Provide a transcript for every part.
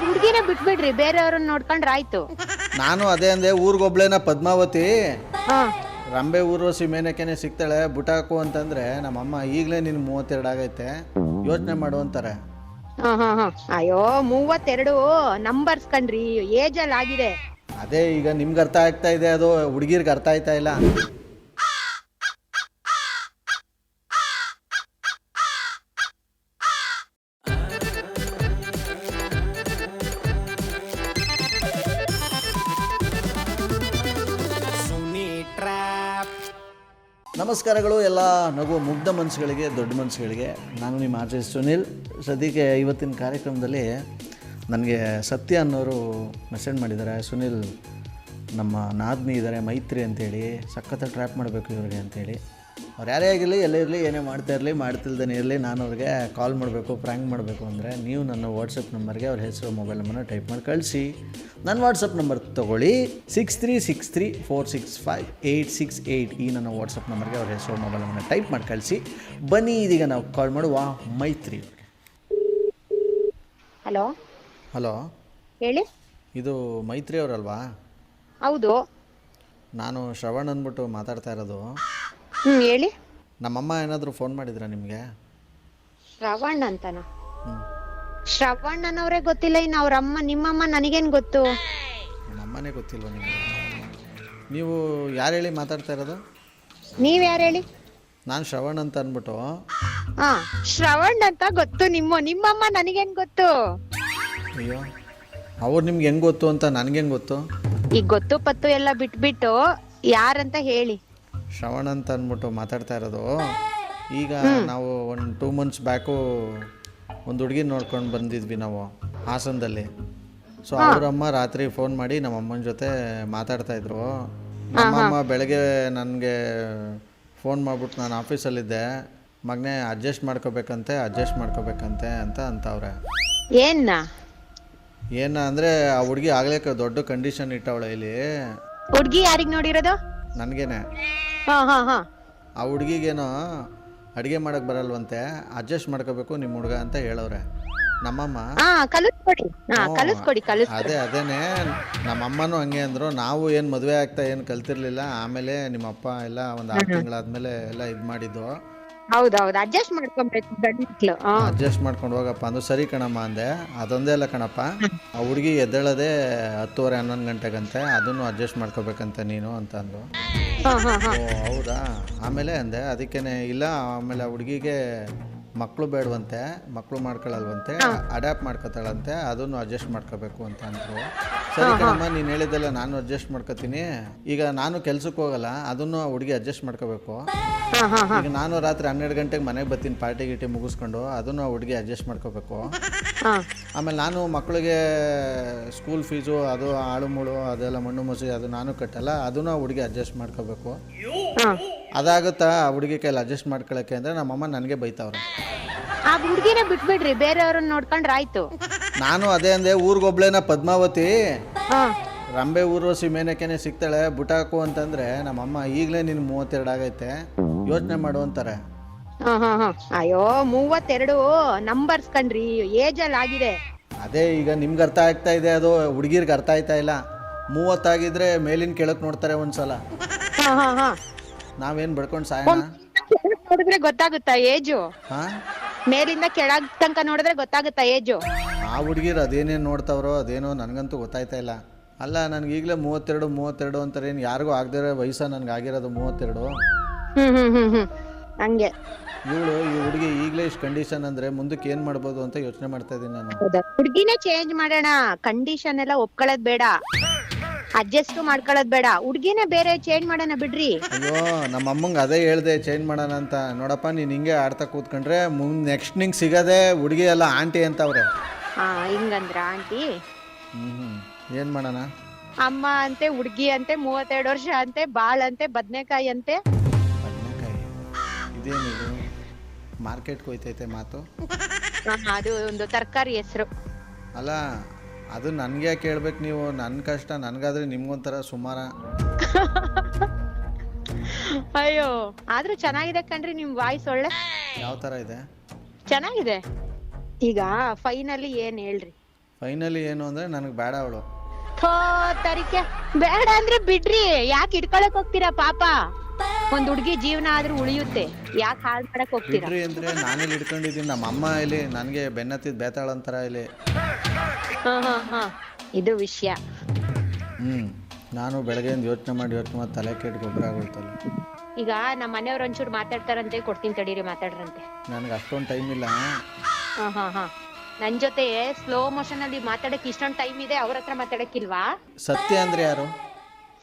ಹುಡ್ಗಿನೇ ಬಿಟ್ಬಿಡ್ರಿ, ಬೇರೆಯವ್ರನ್ನ ನೋಡ್ಕೊಂಡ್ರೆ ಆಯ್ತು. ನಾನು ಅದೇ ಅಂದೆ, ಊರಿಗೊಬ್ಳೇನ ಪದ್ಮಾವತಿ, ಹಾ ರಂಬೆ ಊರ್ವಶಿ ಮೇನಕೆನೆ ಸಿಗ್ತಾಳೆ, ಬುಟಾಕು ಅಂತಂದ್ರೆ ನಮ್ಮಮ್ಮ ಈಗಲೇ ನಿನ್ 32 ಆಗೈತೆ, ಯೋಚನೆ ಮಾಡು ಅಂತಾರೆ. ಹಾ ಹಾ ಹಾ ಅಯ್ಯೋ 32 ನಂಬರ್ಸ್ ಕಣ್ರಿ, ಏಜ್ ಅಲ್ಲಿ ಆಗಿದೆ. ಅದೇ ಈಗ ನಿಮ್ಗೆ ಅರ್ಥ ಆಗ್ತಾ ಇದೆ, ಅದು ಹುಡುಗಿರ್ಗೆ ಅರ್ಥ ಆಯ್ತಾ ಇಲ್ಲ. ನಮಸ್ಕಾರಗಳು ಎಲ್ಲ ನಗು ಮುಗ್ಧ ಮನಸ್ಸುಗಳಿಗೆ, ದೊಡ್ಡ ಮನಸ್ಸುಗಳಿಗೆ. ನಾನು ನಿಮ್ಮ ಆರ್ಟಿಸ್ಟ್ ಸುನಿಲ್. ಸದ್ಯಕ್ಕೆ ಇವತ್ತಿನ ಕಾರ್ಯಕ್ರಮದಲ್ಲಿ ನನಗೆ ಸತ್ಯ ಅನ್ನೋರು ಮೆಸೇಜ್ ಮಾಡಿದ್ದಾರೆ. ಸುನಿಲ್, ನಮ್ಮ ನಾದ್ನಿ ಇದ್ದಾರೆ ಮೈತ್ರಿ ಅಂತೇಳಿ, ಸಖತ್ತ ಟ್ರ್ಯಾಪ್ ಮಾಡಬೇಕು ಇವ್ರಿಗೆ ಅಂತೇಳಿ. ಅವ್ರು ಯಾರೇ ಆಗಿರಲಿ, ಎಲ್ಲೇ ಇರಲಿ, ಏನೇ ಮಾಡ್ತಾ ಇರಲಿ, ಮಾಡ್ತಿಲ್ದೇ ಇರಲಿ, ನಾನು ಅವ್ರಿಗೆ ಕಾಲ್ ಮಾಡಬೇಕು, ಪ್ರ್ಯಾಂಕ್ ಮಾಡಬೇಕು ಅಂದರೆ ನೀವು ನನ್ನ ವಾಟ್ಸಪ್ ನಂಬರ್ಗೆ ಅವ್ರ ಹೆಸರು, ಮೊಬೈಲ್ ನಂಬರ್ನ ಟೈಪ್ ಮಾಡಿ ಕಳಿಸಿ. ನನ್ನ ವಾಟ್ಸಪ್ ನಂಬರ್ ತೊಗೊಳ್ಳಿ, 6363465868. ಈ ನನ್ನ ವಾಟ್ಸಪ್ ನಂಬರ್ಗೆ ಅವ್ರ ಹೆಸರು, ಮೊಬೈಲ್ ನಂಬರ್ನ ಟೈಪ್ ಮಾಡಿ ಕಳಿಸಿ. ಬನ್ನಿ ಇದೀಗ ನಾವು ಕಾಲ್ ಮಾಡುವ ಮೈತ್ರಿ ಅವ್ರಿಗೆ. ಹಲೋ ಹಲೋ, ಹೇಳಿ. ಇದು ಮೈತ್ರಿ ಅವರಲ್ವಾ? ಹೌದು. ನಾನು ಶ್ರವಣ್ ಅಂದ್ಬಿಟ್ಟು ಮಾತಾಡ್ತಾ ಇರೋದು. ಹೇಳಿ. ನಮ್ಮಮ್ಮ ಏನಾದರೂ ಫೋನ್ ಮಾಡಿದ್ರಾ ನಿಮಗೆ? ಶ್ರವಣ್ ಅಂತನ? ಶ್ರವಣ್ ಅನ್ನೋರೇ ಗೊತ್ತಿಲ್ಲ, ಇನ್ನು ಅವ್ರ ಅಮ್ಮ, ನಿಮ್ಮಮ್ಮ ನನಗೇನು ಗೊತ್ತು? ನಮ್ಮಮ್ಮನೇ ಗೊತ್ತಿಲ್ವ ನಿಮಗೆ? ನೀವು ಯಾರು ಹೇಳಿ ಮಾತಾಡ್ತಾ ಇರೋದು? ನೀವ್ ಯಾರು ಹೇಳಿ? ನಾನು ಶ್ರವಣ್ ಅಂತ ಅಂದ್ಬಿಟ್ಟು. ಹಾ, ಶ್ರವಣ್ ಅಂತ ಗೊತ್ತು. ನಿಮ್ಮಮ್ಮ ನನಗೇನ್ ಗೊತ್ತು? ಅಯ್ಯೋ, ಅವ್ರು ನಿಮ್ಗೆ ಹೆಂಗೆ ಗೊತ್ತು ಅಂತ ನನಗೇನು ಗೊತ್ತು? ಈಗ ಗೊತ್ತು ಪತ್ತು ಎಲ್ಲ ಬಿಟ್ಬಿಟ್ಟು ಯಾರಂತ ಹೇಳಿ. ಶ್ರವಣ್ ಅಂತ ಅಂದ್ಬಿಟ್ಟು ಮಾತಾಡ್ತಾ ಇರೋದು. ಈಗ ನಾವು ಒಂದು 2 months ಬ್ಯಾಕು ಒಂದು ಹುಡುಗಿ ನೋಡ್ಕೊಂಡು ಬಂದಿದ್ವಿ ನಾವು ಹಾಸನದಲ್ಲಿ. ಸೊ ಅವರಮ್ಮ ರಾತ್ರಿ ಫೋನ್ ಮಾಡಿ ನಮ್ಮಮ್ಮನ ಜೊತೆ ಮಾತಾಡ್ತಾಯಿದ್ರು. ನಮ್ಮಮ್ಮ ಬೆಳಗ್ಗೆ ನನಗೆ ಫೋನ್ ಮಾಡಿಬಿಟ್ಟು, ನಾನು ಆಫೀಸಲ್ಲಿದ್ದೆ, ಮಗನೇ ಅಡ್ಜಸ್ಟ್ ಮಾಡ್ಕೋಬೇಕಂತೆ ಅಂತ ಅಂತವ್ರೆ. ಏನ ಅಂದರೆ ಆ ಹುಡುಗಿ ಆಗಲೇ ದೊಡ್ಡ ಕಂಡೀಷನ್ ಇಟ್ಟವಳೆ ಇಲ್ಲಿ. ಹುಡ್ಗಿ ಯಾರಿಗ್ ನೋಡಿರೋದು? ನನಗೇನೆ. ಹಾ ಹಾ ಹಾ ಆ ಹುಡುಗಿಗೇನೋ ಅಡುಗೆ ಮಾಡಕ್ಕೆ ಬರಲ್ವಂತೆ, ಅಡ್ಜಸ್ಟ್ ಮಾಡ್ಕೋಬೇಕು ನಿಮ್ಮ ಹುಡುಗ ಅಂತ ಹೇಳವ್ರೆ ನಮ್ಮಮ್ಮ. ಅದೇನೆ ನಮ್ಮಮ್ಮನೂ ಹಂಗೆ ಅಂದರು. ನಾವು ಏನು ಮದುವೆ ಆಗ್ತಾ ಏನು ಕಲ್ತಿರ್ಲಿಲ್ಲ. ಆಮೇಲೆ ನಿಮ್ಮಪ್ಪ ಎಲ್ಲ ಒಂದು 6 ತಿಂಗಳಾದ್ಮೇಲೆ ಎಲ್ಲ ಇದು ಮಾಡಿದ್ದು. ಹೌದೌದು, ಅಡ್ಜಸ್ಟ್ ಮಾಡ್ಕೊಬೇಕು ಗಂಡ್ಮಕ್ಳು. ಅಡ್ಜಸ್ಟ್ ಮಾಡ್ಕೊಂಡು ಹೋಗಪ್ಪ ಅಂದ್ರು. ಸರಿ ಕಣಮ್ಮ ಅಂದೆ. ಅದೊಂದೇ ಅಲ್ಲ ಕಣಪ್ಪ, ಆ ಹುಡುಗಿ ಎದ್ದೇಳೋದೇ 10:30 11 ಗಂಟೆಗಂತೆ, ಅದನ್ನು ಅಡ್ಜಸ್ಟ್ ಮಾಡ್ಕೋಬೇಕಂತೆ ನೀನು ಅಂತ ಅಂದ್ರು. ಓ ಹೌದಾ? ಆಮೇಲೆ ಅಂದೆ ಅದಕ್ಕೇನೆ ಇಲ್ಲ, ಆಮೇಲೆ ಆ ಹುಡುಗಿಗೆ ಮಕ್ಕಳು ಬೇಡವಂತೆ, ಮಕ್ಕಳು ಮಾಡ್ಕೊಳ್ಳಲ್ವಂತೆ, ಅಡ್ಯಾಪ್ಟ್ ಮಾಡ್ಕೊತಾಳಂತೆ, ಅದನ್ನು ಅಡ್ಜಸ್ಟ್ ಮಾಡ್ಕೋಬೇಕು ಅಂತ ಅಂದರು. ಸರಿ ಕಣಮ್ಮ, ನೀನು ಹೇಳಿದ್ದೆಲ್ಲ ನಾನು ಅಡ್ಜಸ್ಟ್ ಮಾಡ್ಕೋತೀನಿ. ಈಗ ನಾನು ಕೆಲ್ಸಕ್ಕೆ ಹೋಗಲ್ಲ, ಅದನ್ನು ಆ ಹುಡುಗಿ ಅಡ್ಜಸ್ಟ್ ಮಾಡ್ಕೋಬೇಕು. ಈಗ ನಾನು ರಾತ್ರಿ 12 ಗಂಟೆಗೆ ಮನೆಗೆ ಬರ್ತೀನಿ, ಪಾರ್ಟಿ ಗೀಟಿ ಮುಗಿಸ್ಕೊಂಡು, ಅದನ್ನು ಆ ಹುಡುಗಿ ಅಡ್ಜಸ್ಟ್ ಮಾಡ್ಕೋಬೇಕು. ಆಮೇಲೆ ನಾನು ಮಕ್ಕಳಿಗೆ ಸ್ಕೂಲ್ ಫೀಸು, ಅದು ಆಳು ಮುಳು, ಅದೆಲ್ಲ ಮಣ್ಣು ಮಸಿ, ಅದು ನಾನು ಕಟ್ಟಲ್ಲ, ಅದನ್ನು ಆ ಹುಡುಗಿ ಅಡ್ಜಸ್ಟ್ ಮಾಡ್ಕೋಬೇಕು. ಅದಾಗುತ್ತಾ ಆ ಹುಡುಗಿ ಕೈಲಿ ಅಡ್ಜಸ್ಟ್ ಮಾಡ್ಕೊಳಕ್ಕೆ ಅಂದರೆ ನಮ್ಮಮ್ಮ ನನಗೆ ಬೈತಾವ್ರೆ. ಆ ಹುಡ್ಗಿನೇ ಬಿಟ್ಬಿಡ್ರಿ, ಬೇರೆಯವ್ರನ್ನ ನೋಡ್ಕೊಂಡ್ರೆ ಆಯ್ತು. ನಾನು ಅದೇ ಅಂದೆ, ಊರಿಗೊಬ್ಳೇನ ಪದ್ಮಾವತಿ, ರಂಬೆ ಊರ್ವಶಿ ಮೇನಕೆನೆ ಸಿಗ್ತಾಳೆ, ಬುಟಾಕು ಅಂತಂದ್ರೆ ನಮ್ಮಮ್ಮ ಈಗಲೇ ನಿನ್ 32 ಆಗೈತೆ, ಯೋಚನೆ ಮಾಡು ಅಂತಾರೆ. ಅಯ್ಯೋ 32 ನಂಬರ್ಸ್ ಕಣ್ರಿ, ಏಜ್ ಅಲ್ಲಿ ಆಗಿದೆ. ಅದೇ ಈಗ ನಿಮ್ಗೆ ಅರ್ಥ ಆಗ್ತಾ ಇದೆ, ಅದು ಹುಡುಗಿರ್ಗೆ ಅರ್ಥ ಆಯ್ತಾ ಇಲ್ಲ. 30 ಆಗಿದ್ರೆ ಮೇಲಿನ ಕೆಳಕ್ ನೋಡ್ತಾರೆ ಒಂದ್ಸಲ. ನಾವೇನ್ ಬಡ್ಕೊಂಡು ಸಾಯೋಣ? ನೋಡಿದ್ರೆ ಗೊತ್ತಾಗುತ್ತಾ ಏಜು? ಮೇಲಿಂದ ಕೆಳಗ್ ತನಕ ನೋಡಿದ್ರೆ ಗೊತ್ತಾಗುತ್ತಾ ಏಜು? ಆ ಹುಡುಗಿರು ಅದೇನೇನು ನೋಡ್ತಾವ್ರೋ ಅದೇನೋ ನನಗಂತೂ ಗೊತ್ತಾಯ್ತಾ ಇಲ್ಲ. ಅಲ್ಲ, ನನಗೆ ಈಗಲೇ 32 ಅಂತಾರೆ. ಏನು ಯಾರಿಗೂ ಆಗದಿರೋ ವಯಸ್ಸ ನನಗೆ ಆಗಿರೋದು 32. ಹಂಗೆ ಇವಳು, ಈ ಹುಡುಗಿ ಈಗಲೇ ಇಷ್ಟು ಕಂಡೀಷನ್ ಅಂದ್ರೆ ಮುಂದಕ್ಕೆ ಏನ್ ಮಾಡ್ಬೋದು ಅಂತ ಯೋಚನೆ ಮಾಡ್ತಾ ಇದ್ದೀನಿ ನಾನು. ಹುಡುಗಿನೇ ಚೇಂಜ್ ಮಾಡೋಣ, ಕಂಡೀಷನ್ ಎಲ್ಲ ಒಪ್ಕೊಳ್ಳೋದ್ ಬೇಡ, ಅಡ್ಜಸ್ಟ್ ಮಾಡ್ಕೊಳ್ಳೋದ್ ಬೇಡ, ಹುಡ್ಗಿನೇ ಬೇರೆ ಚೇಂಜ್ ಮಾಡೋಣ ಬಿಡ್ರಿ. ಅಯ್ಯೋ, ನಮ್ಮ ಅಮ್ಮಂಗೆ ಅದೇ ಹೇಳ್ದೆ ಚೇಂಜ್ ಮಾಡೋಣ ಅಂತ. ನೋಡಪ್ಪ, ನೀನ್ ಹಿಂಗೆ ಆಡ್ತಾ ಕೂತ್ಕೊಂಡ್ರೆ ನೆಕ್ಸ್ಟ್ ನಿಂಗೆ ಸಿಗದೆ ಹುಡುಗಿ ಎಲ್ಲ ಆಂಟಿ ಅಂತವ್ರೆ. ಹಿಂಗಂದ್ರ ಆಂಟಿ? ಏನ್ ಮಾಡೋಣ? ಅಮ್ಮ ಅಂತೆ, ಹುಡ್ಗಿ ಅಂತೆ, 32 ವರ್ಷ ಅಂತೆ, ಬಾಳ್ ಅಂತೆ, ಬದ್ನೆಕಾಯಿ ಅಂತೆ. ಬದ್ನೆಕಾಯಿ ಇದೇನಿದು? ಮಾರ್ಕೆಟ್ಗೆ ಹೋಯ್ತೈತೆ ಮಾತು. ಅದು ಒಂದು ತರಕಾರಿ ಹೆಸರು. ಅಲ್ಲ, ಅದು ನನ್ಗೆ ಯಾಕೆ ಹೇಳ್ಬೇಕು ನೀವು? ನನ್ನ ಕಷ್ಟ ನನ್ಗಾದ್ರೆ ನಿಮ್ಗೊಂಥರ ಸುಮಾರ. ಅಯ್ಯೋ, ಆದ್ರೂ ಚೆನ್ನಾಗಿದೆ ಕಣ್ರಿ ನಿಮ್ ವಾಯ್ಸ್, ಒಳ್ಳೆ. ಯಾವ ತರ ಇದೆ? ಚೆನ್ನಾಗಿದೆ. ಈಗ ಫೈನಲಿ ಏನ್ ಹೇಳ್ರಿ? ಫೈನಲಿ ಏನು ಅಂದರೆ ನನಗೆ ಬೇಡ ಅವಳು. ಥೋ ತರಿಕೆ ಬೇಡ ಅಂದ್ರೆ ಬಿಡ್ರಿ, ಯಾಕೆ ಇಟ್ಕೊಳಕ್ ಹೋಗ್ತೀರಾ ಪಾಪ? ಒಂದ್ ಹುಡ್ಗಿ ಜೀವನ ಆದ್ರೂ ಉಳಿಯುತ್ತೆ, ಯಾಕೆ ಹಾಳು ಮಾಡಕ್ ಹೋಗ್ತೀರಾ? ಬಿಡ್ರಿ ಅಂದರೆ ನಾನಿಲ್ಲಿ ಇಟ್ಕೊಂಡಿದ್ದೀನಿ, ನಮ್ಮ ಅಮ್ಮ ಇಲ್ಲಿ ನನಗೆ ಬೆನ್ನತ್ತಿದ್ ಬೇತಾಳಂತರ ಇಲ್ಲಿ. ಹಾ ಇದು ವಿಷಯ. ನಾನು ಬೆಳಗ್ಗೆಯಿಂದ ಯೋಚನೆ ಮಾಡಿ ತಲೆ ಕೆಟ್ಟು ಗೊಬ್ಬರ ಆಗೋಯ್ತಲ್ಲ. ಈಗ ನಮ್ಮ ಮನೆಯವ್ರು ಒಂಚೂರು ಮಾತಾಡ್ತಾರಂತೆ, ಕೊಡ್ತೀನಿ ತಡೀರಿ, ಮಾತಾಡ್ರಂತೆ. ನನಗೆ ಅಷ್ಟೊಂದು ಟೈಮ್ ಇಲ್ಲ. ಹಾ ನನ್ ಜೊತೆ ಸ್ಲೋ ಮೋಷನ್ ಅಲ್ಲಿ ಮಾತಾಡಕ್ ಇಷ್ಟೊಂದು ಟೈಮ್ ಇದೆ, ಅವ್ರ ಹತ್ರ ಮಾತಾಡಕ್ಕಿಲ್ವಾ? ಸತ್ಯ ಅಂದ್ರೆ ಯಾರು?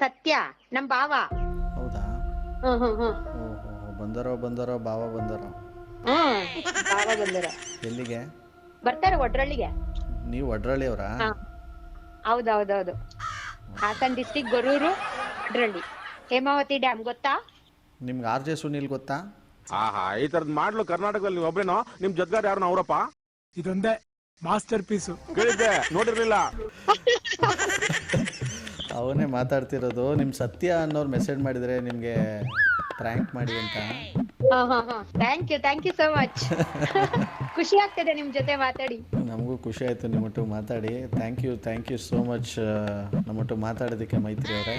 ಸತ್ಯ ನಮ್ ಭಾವ. ಹೌದಾ? ಹ್ಮ್ ಬಂದರೋ ಭಾವ ಬಂದರೋ? ಭಾವ ಬಂದರ. ಎಲ್ಲಿಗೆ ಬರ್ತಾರ? ಒಡ್ರಳ್ಳಿಗೆ. ನೀವು ಒಡ್ರಳ್ಳಿಯವರಾ? ಹೌದೌದೌದು, ಹಾಸನ್ ಡಿಸ್ಟಿಕ್ ಗೊರೂರು ಒಡ್ರಳ್ಳಿ. ಹೇಮಾವತಿ ಡ್ಯಾಮ್ ಗೊತ್ತಾ? ನಿಮ್ಗೆ ಆರ್ ಜೆ ಸುನಿಲ್ ಗೊತ್ತಾ? ಈ ತರದ್ ಮಾಡ್ಲು ಕರ್ನಾಟಕದಲ್ಲಿ ನೀವು ಒಬ್ರೇನೋ, ನಿಮ್ ಜೊತೆಗಾರ ಯಾರು ಅವರಪ್ಪ? ಇದೊಂದೇ ಮಾಸ್ಟರ್ ಪೀಸು. ಕೇಳಿದ್ದೆ, ನೋಡಿರ್ಲಿಲ್ಲ. ಅವನೇ ಮಾತಾಡ್ತಿರೋದು. ನಿಮ್ ಸತ್ಯ ಅನ್ನೋರು ಮೆಸೇಜ್ ಮಾಡಿದ್ರೆ ನಿಮ್ಗೆ ಪ್ರ್ಯಾಂಕ್ ಮಾಡಿ ಅಂತ. Thank you so much. ಖುಷಿ ಆಗ್ತದೆ ನಿಮ್ ಜೊತೆ ಮಾತಾಡಿ. ನಮಗೂ ಖುಷಿ ಆಯ್ತು ನಿಮ್ಮೊಟ್ಟು ಮಾತಾಡಿ. ಥ್ಯಾಂಕ್ ಯು ಸೋ ಮಚ್ ನಮ್ಮೊಟ್ಟು ಮಾತಾಡೋದಕ್ಕೆ ಮೈತ್ರಿ ಅವರೇ.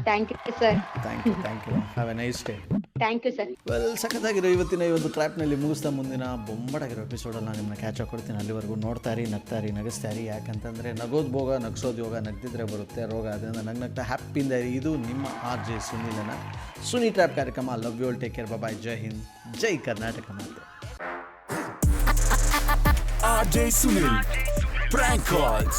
Thank you sir. Thank you. Have a nice day. Thank you sir. Well, ಸಖತ್ತಾಗಿರೋ ಇವತ್ತಿನ ಈ ಒಂದು ಟ್ರ್ಯಾಪ್ನಲ್ಲಿ ಮುಗಿಸ್ತಾ ಮುಂದಿನ ಬೊಂಬಡಾಗಿರೋ ಎಪಿಸೋಡಲ್ಲಿ ನಾನು ನಿಮ್ಮನ್ನ ಕ್ಯಾಚ್ ಕೊಡ್ತೀನಿ. ಅಲ್ಲಿವರೆಗೂ ನೋಡ್ತಾರಿ, ನಗ್ತಾರಿ, ನಗಿಸ್ತಾರಿ. ಯಾಕಂತಂದರೆ ನಗೋದು ಭೋಗ, ನಗಿಸೋದು ಯೋಗ, ನಗ್ದಿದ್ರೆ ಬರುತ್ತೆ ರೋಗ. ಅದರಿಂದ ನಗ್ನಗ್ತಾ ಹ್ಯಾಪಿಯಿಂದ ಇರಿ. ಇದು ನಿಮ್ಮ ಆರ್ ಜೆ ಸುನಿಲನ ಸುನಿ ಟ್ರ್ಯಾಪ್ ಕಾರ್ಯಕ್ರಮ. Love you all, take care, bye, Jai Hind, Jai Karnataka ಮಾತೆ. RJ Sunil Prank Calls.